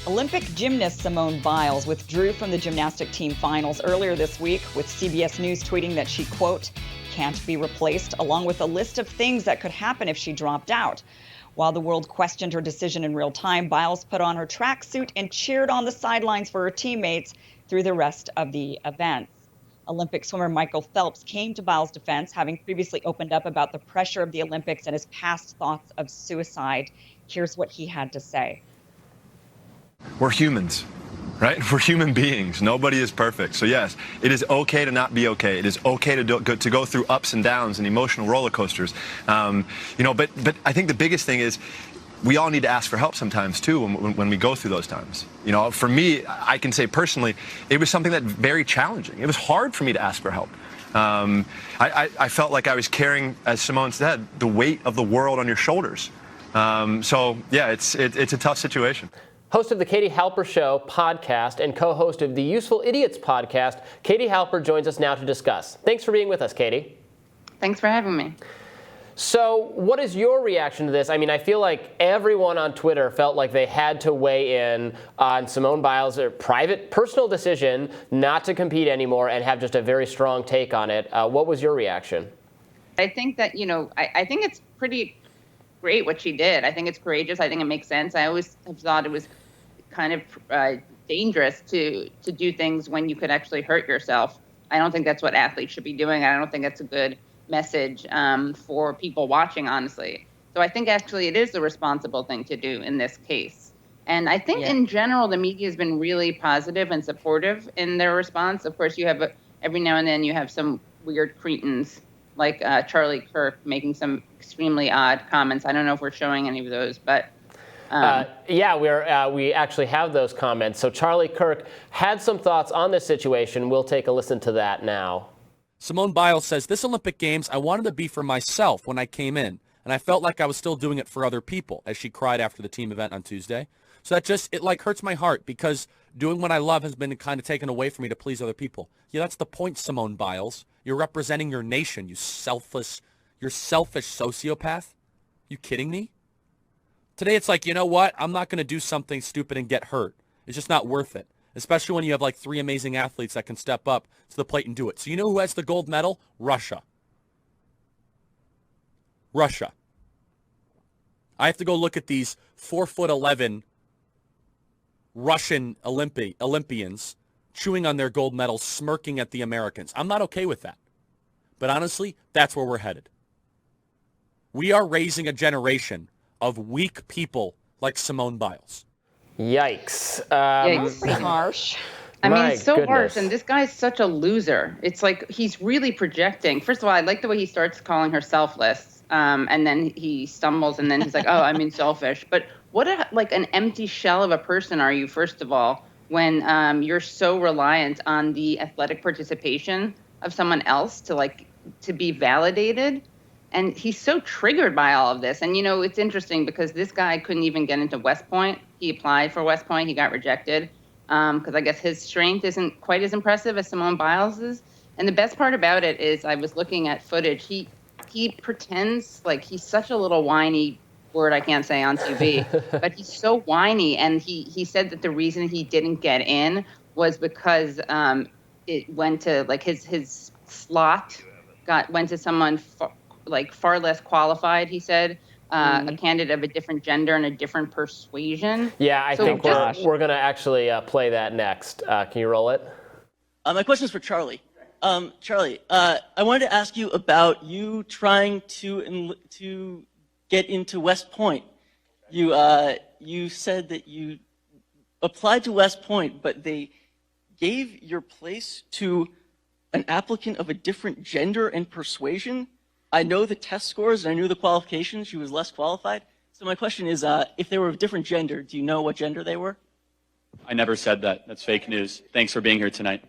Olympic gymnast Simone Biles withdrew from the gymnastic team finals earlier this week, with CBS News tweeting that she, quote, can't be replaced, along with a list of things that could happen if she dropped out. While the world questioned her decision in real time, Biles put on her tracksuit and cheered on the sidelines for her teammates through the rest of the events. Olympic swimmer Michael Phelps came to Biles' defense, having previously opened up about the pressure of the Olympics and his past thoughts of suicide. Here's what he had to say. We're humans, right? We're human beings. Nobody is perfect. So yes, it is okay to not be okay. It is okay to go through ups and downs and emotional roller coasters. But I think the biggest thing is we all need to ask for help sometimes too when we go through those times. You know, for me, I can say personally, it was something that very challenging. It was hard for me to ask for help. I felt like I was carrying, as Simone said, the weight of the world on your shoulders. So yeah, it's a tough situation. Host of the Katie Halper Show podcast and co-host of the Useful Idiots podcast, Katie Halper joins us now to discuss. Thanks for being with us, Katie. Thanks for having me. So what is your reaction to this? I mean, I feel like everyone on Twitter felt like they had to weigh in on Simone Biles' private, personal decision not to compete anymore and have just a very strong take on it. What was your reaction? I think that, I think it's pretty great what she did. I think it's courageous. I think it makes sense. I always have thought it was kind of dangerous to do things when you could actually hurt yourself. I don't think that's what athletes should be doing. I don't think that's a good message for people watching, honestly. So I think actually it is the responsible thing to do in this case. And I think in general, the media has been really positive and supportive in their response. Of course, you have every now and then you have some weird cretins like Charlie Kirk making some extremely odd comments. I don't know if we're showing any of those, but we actually have those comments. So Charlie Kirk had some thoughts on this situation. We'll take a listen to that now. Simone Bile says, this Olympic Games, I wanted to be for myself when I came in, and I felt like I was still doing it for other people, as she cried after the team event on Tuesday. So it hurts my heart, because doing what I love has been kind of taken away from me to please other people. Yeah, that's the point, Simone Biles. You're representing your nation, you're selfish sociopath. You kidding me? Today it's like, you know what? I'm not going to do something stupid and get hurt. It's just not worth it. Especially when you have like three amazing athletes that can step up to the plate and do it. So you know who has the gold medal? Russia. Russia. I have to go look at these 4'11" Russian Olympians chewing on their gold medals, smirking at the Americans. I'm not okay with that. But honestly, that's where we're headed. We are raising a generation of weak people like Simone Biles. Yikes. Pretty harsh. I mean, it's so harsh, and this guy's such a loser. It's like he's really projecting. First of all, I like the way he starts calling her selfless, and then he stumbles, and then he's like, oh, I mean selfish. But what an empty shell of a person are you, first of all, when you're so reliant on the athletic participation of someone else to be validated? And he's so triggered by all of this. And, it's interesting because this guy couldn't even get into West Point. He applied for West Point. He got rejected because I guess his strength isn't quite as impressive as Simone Biles's. And the best part about it is I was looking at footage. He pretends like he's such a little whiny word I can't say on TV, but he's so whiny. And he said that the reason he didn't get in was because it went to his slot went to someone far less qualified, he said, a candidate of a different gender and a different persuasion. Yeah, I think we're going to actually play that next. Can you roll it? My question is for Charlie. Charlie, I wanted to ask you about you trying to get into West Point. You said that you applied to West Point, but they gave your place to an applicant of a different gender and persuasion. I know the test scores, and I knew the qualifications. She was less qualified. So my question is, if they were of a different gender, do you know what gender they were? I never said that. That's fake news. Thanks for being here tonight.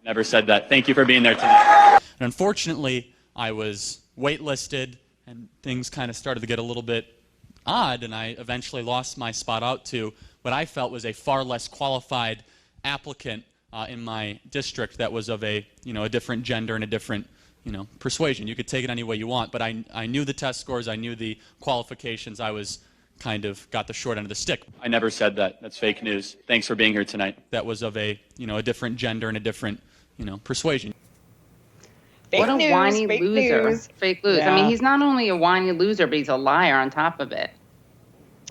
Never said that. Thank you for being there tonight. And unfortunately, I was waitlisted, and things kind of started to get a little bit odd, and I eventually lost my spot out to what I felt was a far less qualified applicant in my district that was of a different gender and a different persuasion. You could take it any way you want, but I knew the test scores, I knew the qualifications. I was kind of got the short end of the stick. I never said that. That's fake news. Thanks for being here tonight. That was of a different gender and a different, persuasion. Fake what a news, whiny fake loser. news. Fake loser. Yeah. I mean, he's not only a whiny loser, but he's a liar on top of it.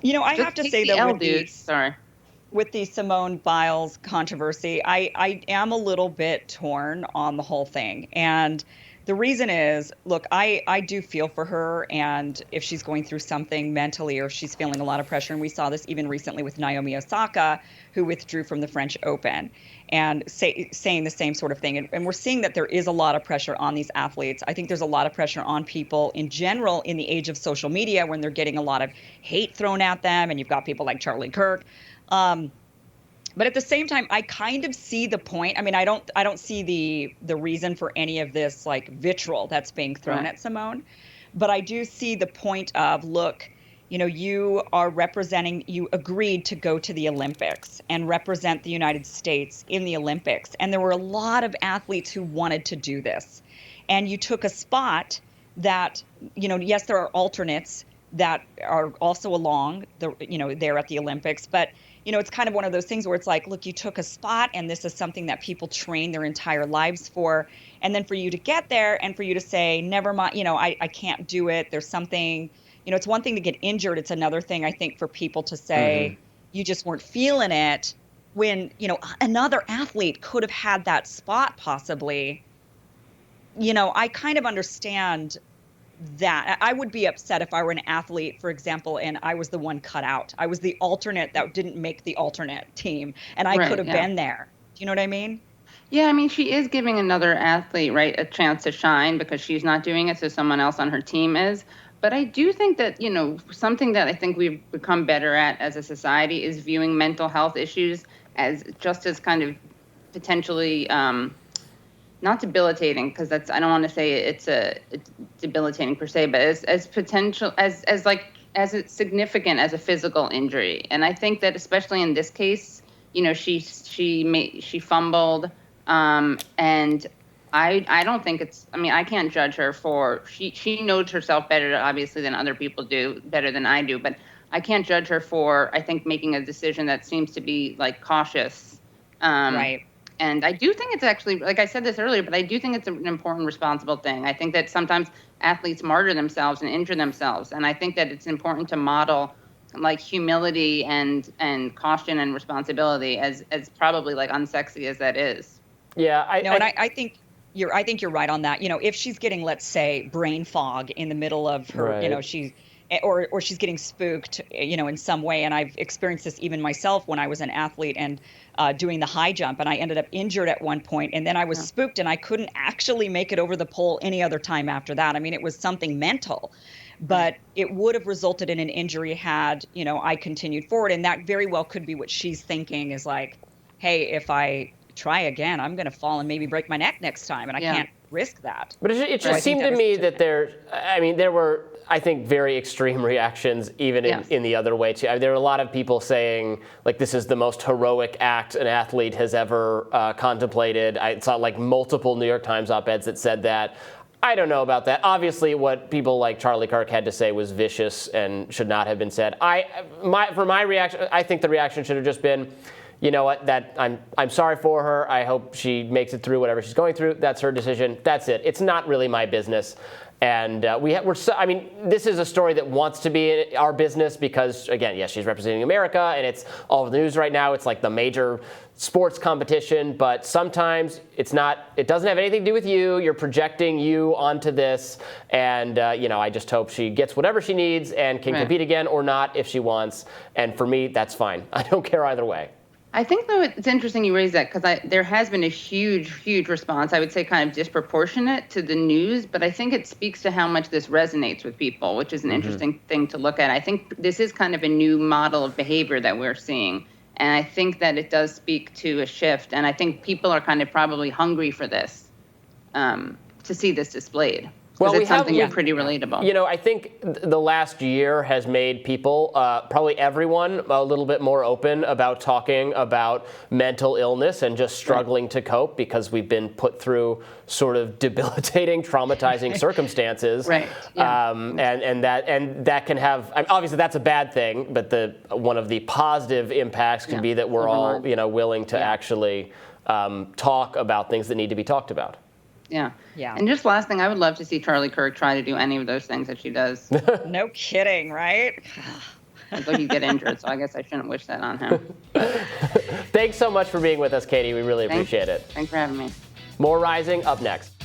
I Just have to take say the that L, dude. Sorry. with the Simone Biles controversy, I am a little bit torn on the whole thing. And the reason is, look, I do feel for her, and if she's going through something mentally or if she's feeling a lot of pressure, and we saw this even recently with Naomi Osaka, who withdrew from the French Open, and saying the same sort of thing. And we're seeing that there is a lot of pressure on these athletes. I think there's a lot of pressure on people in general in the age of social media when they're getting a lot of hate thrown at them, and you've got people like Charlie Kirk. But at the same time, I kind of see the point. I mean, I don't see the reason for any of this like vitriol that's being thrown at Simone, but I do see the point of, look, you agreed to go to the Olympics and represent the United States in the Olympics. And there were a lot of athletes who wanted to do this. And you took a spot that, yes, there are alternates that are also along there at the Olympics, but it's kind of one of those things where it's like, look, you took a spot and this is something that people train their entire lives for. And then for you to get there and for you to say, never mind, I can't do it. There's something, it's one thing to get injured. It's another thing, I think, for people to say you just weren't feeling it when, another athlete could have had that spot possibly. I kind of understand that. I would be upset if I were an athlete, for example, and I was the one cut out. I was the alternate that didn't make the alternate team, and I could have been there. Do you know what I mean? Yeah, I mean, she is giving another athlete, right, a chance to shine because she's not doing it, so someone else on her team is. But I do think that, something that I think we've become better at as a society is viewing mental health issues as just as kind of potentially not debilitating, because I don't want to say it's debilitating per se, but as potential as it's significant as a physical injury. And I think that especially in this case, she fumbled, and I don't think I can't judge her for she knows herself better obviously than other people do, better than I do, but I can't judge her for, I think, making a decision that seems to be like cautious. Right. And I do think it's actually, like I said this earlier, but I do think it's an important, responsible thing. I think that sometimes athletes martyr themselves and injure themselves. And I think that it's important to model like humility and caution and responsibility as probably like unsexy as that is. Yeah. I think you're right on that. If she's getting, let's say, brain fog in the middle of her, or she's getting spooked, in some way. And I've experienced this even myself when I was an athlete and doing the high jump, and I ended up injured at one point, and then I was spooked and I couldn't actually make it over the pole any other time after that. I mean, it was something mental, but it would have resulted in an injury had, I continued forward. And that very well could be what she's thinking is like, hey, if I try again, I'm going to fall and maybe break my neck next time, and I can't risk that. But it just seemed to me that there were, I think, very extreme reactions even in the other way too. There were a lot of people saying like this is the most heroic act an athlete has ever contemplated. I saw like multiple New York Times op-eds that said that. I don't know about that. Obviously, what people like Charlie Kirk had to say was vicious and should not have been said. For my reaction, I think the reaction should have just been, you know what, that I'm sorry for her. I hope she makes it through whatever she's going through. That's her decision. That's it. It's not really my business. And this is a story that wants to be our business because, again, yes, she's representing America, and it's all over the news right now. It's like the major sports competition, but sometimes it's not. It doesn't have anything to do with you. You're projecting you onto this, and I just hope she gets whatever she needs and can compete again or not if she wants. And for me, that's fine. I don't care either way. I think, though, it's interesting you raise that because there has been a huge, huge response, I would say kind of disproportionate to the news, but I think it speaks to how much this resonates with people, which is an interesting thing to look at. I think this is kind of a new model of behavior that we're seeing, and I think that it does speak to a shift, and I think people are kind of probably hungry for this, to see this displayed. Well, it's something pretty relatable. You know, I think the last year has made people, probably everyone, a little bit more open about talking about mental illness and just struggling to cope because we've been put through sort of debilitating, traumatizing circumstances. Right. Yeah. And that can have, obviously that's a bad thing, but one of the positive impacts can be that we're all, willing to actually talk about things that need to be talked about. Yeah. And just last thing, I would love to see Charlie Kirk try to do any of those things that she does. No kidding, right? Although he'd get injured, so I guess I shouldn't wish that on him. Thanks so much for being with us, Katie. We really appreciate it. Thanks for having me. More Rising up next.